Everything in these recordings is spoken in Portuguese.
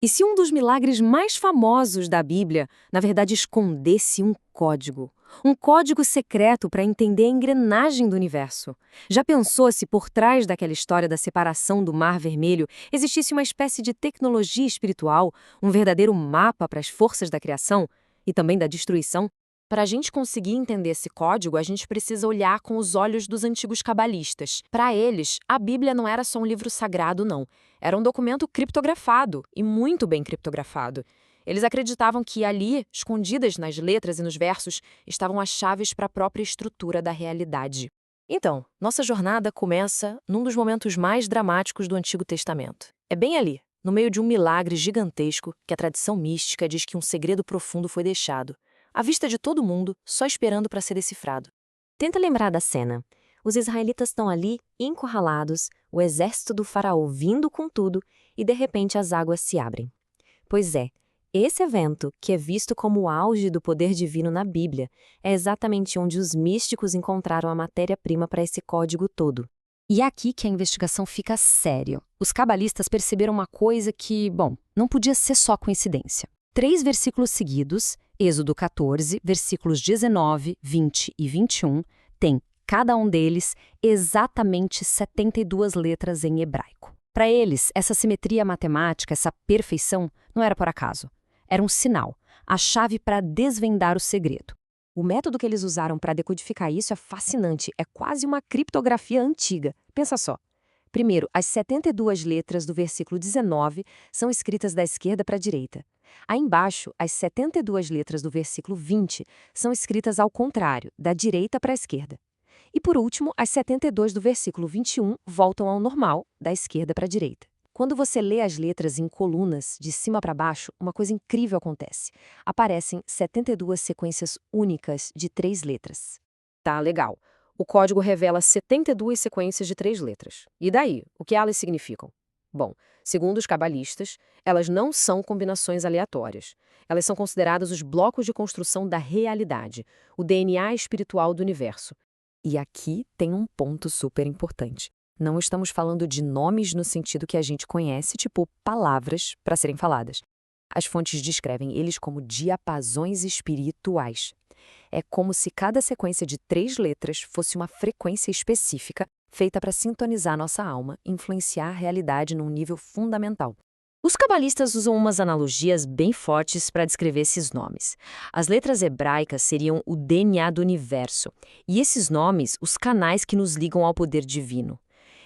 E se um dos milagres mais famosos da Bíblia, na verdade, escondesse um código secreto para entender a engrenagem do universo? Já pensou se por trás daquela história da separação do Mar Vermelho existisse uma espécie de tecnologia espiritual, um verdadeiro mapa para as forças da criação e também da destruição? Para a gente conseguir entender esse código, a gente precisa olhar com os olhos dos antigos cabalistas. Para eles, a Bíblia não era só um livro sagrado, não. Era um documento criptografado, e muito bem criptografado. Eles acreditavam que ali, escondidas nas letras e nos versos, estavam as chaves para a própria estrutura da realidade. Então, nossa jornada começa num dos momentos mais dramáticos do Antigo Testamento. É bem ali, no meio de um milagre gigantesco, que a tradição mística diz que um segredo profundo foi deixado, à vista de todo mundo, só esperando para ser decifrado. Tenta lembrar da cena. Os israelitas estão ali, encurralados, o exército do faraó vindo com tudo, e de repente as águas se abrem. Pois é, esse evento, que é visto como o auge do poder divino na Bíblia, é exatamente onde os místicos encontraram a matéria-prima para esse código todo. E é aqui que a investigação fica séria. Os cabalistas perceberam uma coisa que, bom, não podia ser só coincidência. 3 versículos seguidos, Êxodo 14, versículos 19, 20 e 21, tem, cada um deles, exatamente 72 letras em hebraico. Para eles, essa simetria matemática, essa perfeição, não era por acaso. Era um sinal, a chave para desvendar o segredo. O método que eles usaram para decodificar isso é fascinante, é quase uma criptografia antiga. Pensa só. Primeiro, as 72 letras do versículo 19 são escritas da esquerda para a direita. Aí embaixo, as 72 letras do versículo 20 são escritas ao contrário, da direita para a esquerda. E por último, as 72 do versículo 21 voltam ao normal, da esquerda para a direita. Quando você lê as letras em colunas, de cima para baixo, uma coisa incrível acontece. Aparecem 72 sequências únicas de 3 letras. Tá, legal. O código revela 72 sequências de 3 letras. E daí? O que elas significam? Bom, segundo os cabalistas, elas não são combinações aleatórias. Elas são consideradas os blocos de construção da realidade, o DNA espiritual do universo. E aqui tem um ponto super importante. Não estamos falando de nomes no sentido que a gente conhece, tipo palavras para serem faladas. As fontes descrevem eles como diapasões espirituais. É como se cada sequência de 3 letras fosse uma frequência específica feita para sintonizar nossa alma e influenciar a realidade num nível fundamental. Os cabalistas usam umas analogias bem fortes para descrever esses nomes. As letras hebraicas seriam o DNA do universo, e esses nomes, os canais que nos ligam ao poder divino.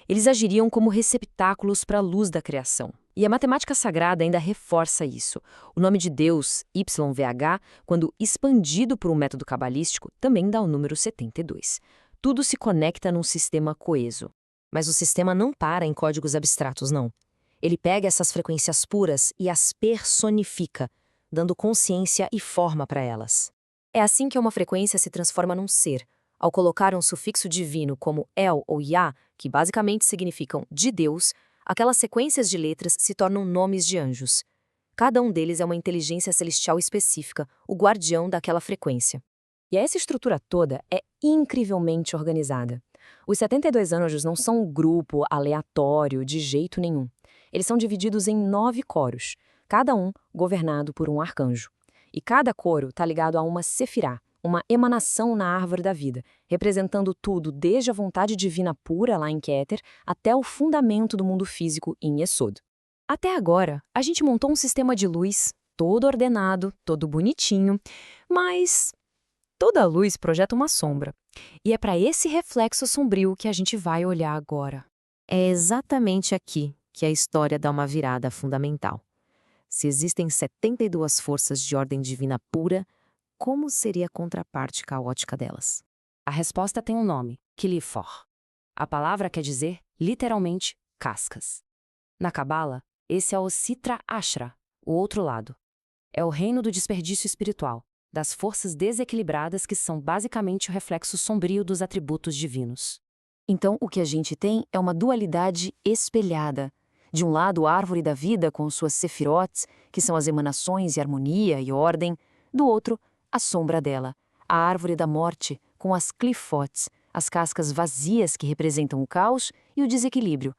Eles agiriam como receptáculos para a luz da criação. E a matemática sagrada ainda reforça isso. O nome de Deus, YVH, quando expandido por um método cabalístico, também dá o número 72. Tudo se conecta num sistema coeso. Mas o sistema não para em códigos abstratos, não. Ele pega essas frequências puras e as personifica, dando consciência e forma para elas. É assim que uma frequência se transforma num ser. Ao colocar um sufixo divino como El ou Yah, que basicamente significam de Deus, aquelas sequências de letras se tornam nomes de anjos. Cada um deles é uma inteligência celestial específica, o guardião daquela frequência. E essa estrutura toda é incrivelmente organizada. Os 72 anjos não são um grupo aleatório de jeito nenhum. Eles são divididos em 9 coros, cada um governado por um arcanjo. E cada coro está ligado a uma sefirá, uma emanação na árvore da vida, representando tudo desde a vontade divina pura lá em Keter até o fundamento do mundo físico em Yesod. Até agora, a gente montou um sistema de luz, todo ordenado, todo bonitinho, mas toda luz projeta uma sombra. E é para esse reflexo sombrio que a gente vai olhar agora. É exatamente aqui que a história dá uma virada fundamental. Se existem 72 forças de ordem divina pura, como seria a contraparte caótica delas? A resposta tem um nome, Kilifor. A palavra quer dizer, literalmente, cascas. Na Cabala, esse é o Sitra Ashra, o outro lado. É o reino do desperdício espiritual, das forças desequilibradas que são basicamente o reflexo sombrio dos atributos divinos. Então, o que a gente tem é uma dualidade espelhada. De um lado, a árvore da vida com suas sefirotes, que são as emanações e harmonia e ordem. Do outro, a sombra dela, a árvore da morte, com as clifotes, as cascas vazias que representam o caos e o desequilíbrio.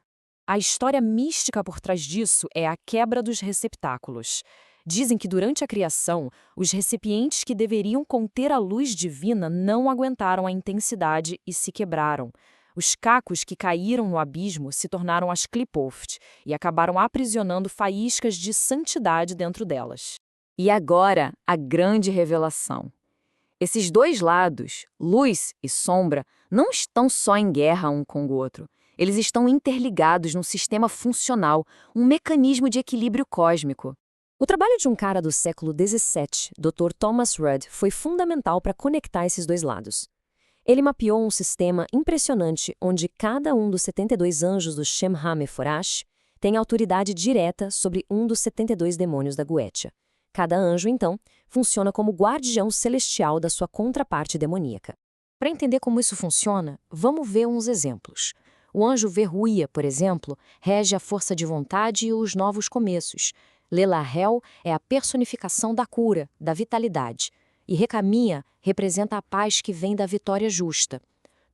A história mística por trás disso é a quebra dos receptáculos. Dizem que durante a criação, os recipientes que deveriam conter a luz divina não aguentaram a intensidade e se quebraram. Os cacos que caíram no abismo se tornaram as Qliphoth e acabaram aprisionando faíscas de santidade dentro delas. E agora, a grande revelação. Esses dois lados, luz e sombra, não estão só em guerra um com o outro. Eles estão interligados num sistema funcional, um mecanismo de equilíbrio cósmico. O trabalho de um cara do século XVII, Dr. Thomas Rudd, foi fundamental para conectar esses dois lados. Ele mapeou um sistema impressionante onde cada um dos 72 anjos do Shem HaMephorash tem autoridade direta sobre um dos 72 demônios da Goetia. Cada anjo, então, funciona como guardião celestial da sua contraparte demoníaca. Para entender como isso funciona, vamos ver uns exemplos. O anjo Verruia, por exemplo, rege a força de vontade e os novos começos. Lelahel é a personificação da cura, da vitalidade. E Recamia representa a paz que vem da vitória justa.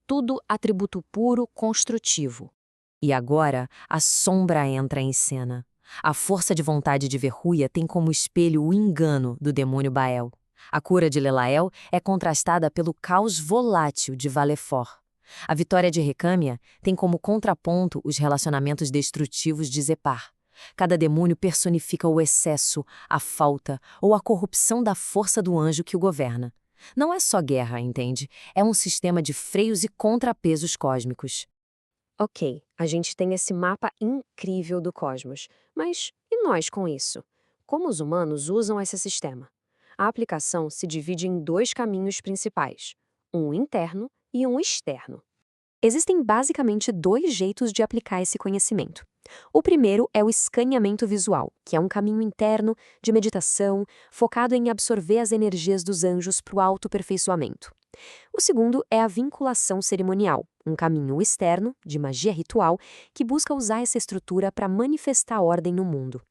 Tudo atributo puro, construtivo. E agora, a sombra entra em cena. A força de vontade de Verruia tem como espelho o engano do demônio Baal. A cura de Lelael é contrastada pelo caos volátil de Valefor. A vitória de Recâmia tem como contraponto os relacionamentos destrutivos de Zepar. Cada demônio personifica o excesso, a falta ou a corrupção da força do anjo que o governa. Não é só guerra, entende? É um sistema de freios e contrapesos cósmicos. Ok, a gente tem esse mapa incrível do cosmos. Mas e nós com isso? Como os humanos usam esse sistema? A aplicação se divide em dois caminhos principais, um interno e um externo. Existem basicamente dois jeitos de aplicar esse conhecimento. O primeiro é o escaneamento visual, que é um caminho interno de meditação focado em absorver as energias dos anjos para o autoaperfeiçoamento. O segundo é a vinculação cerimonial, um caminho externo, de magia ritual, que busca usar essa estrutura para manifestar ordem no mundo.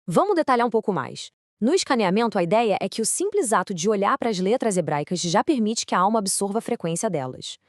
Vamos detalhar um pouco mais. No escaneamento, a ideia é que o simples ato de olhar para as letras hebraicas já permite que a alma absorva a frequência delas.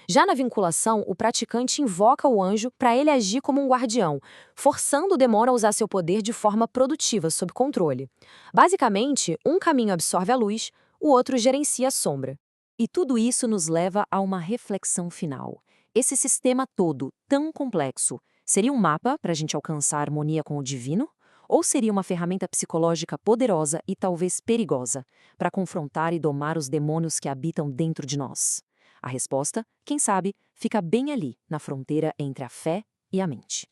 Já na vinculação, o praticante invoca o anjo para ele agir como um guardião, forçando o demônio a usar seu poder de forma produtiva, sob controle. Basicamente, um caminho absorve a luz, o outro gerencia a sombra. E tudo isso nos leva a uma reflexão final. Esse sistema todo, tão complexo, seria um mapa para a gente alcançar a harmonia com o divino? Ou seria uma ferramenta psicológica poderosa e talvez perigosa para confrontar e domar os demônios que habitam dentro de nós? A resposta, quem sabe, fica bem ali, na fronteira entre a fé e a mente.